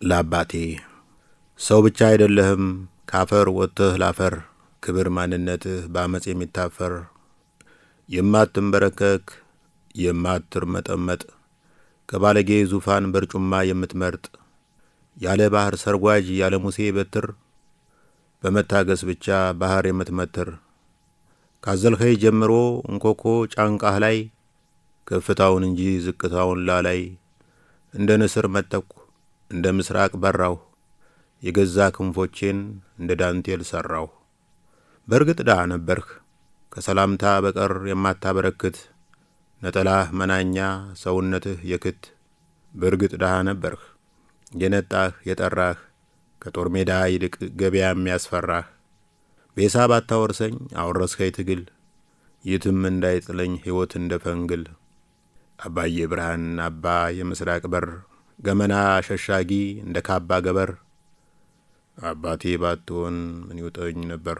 ለአባቴ ሰው ብቻ አይደለህም ካፈር ወጥተህ ላፈር ክብር ማንነትህ በአመጽ የሚታፈር የማትንበረከክ የማትርመጠመጥ ከባለጌ ዙፋን በርጩማ የምትመርጥ ያለ ባህር ሰርጓጅ ያለ ሙሴ በትር በመታገስ ብቻ ባህር የምትመትር ካዘልኸይ ጀምሮ እንኮኮ ጫንቃህ ላይ ከፍታውን እንጂ ዝቅታውን ላላይ እንደ ንስር መጠኩ እንደ ምስራቅ በራው የገዛ ክንፎቼን እንደ ዳንቴል ሰራው። በርግጥ ዳህ ነበርህ ከሰላምታ በቀር የማታበረክት ነጠላህ መናኛ ሰውነትህ የክት በርግጥ ዳህ ነበርህ የነጣህ የጠራህ ከጦር ሜዳ ይልቅ ገበያ የሚያስፈራህ በሂሳብ አታወርሰኝ አወረስከኝ ትግል የትም እንዳይጥለኝ ሕይወት እንደ ፈንግል አባዬ ብርሃን አባ የምስራቅ በር ገመና ሸሻጊ እንደ ካባ ገበር አባቴ ባትሆን ምን ይውጠኝ ነበር።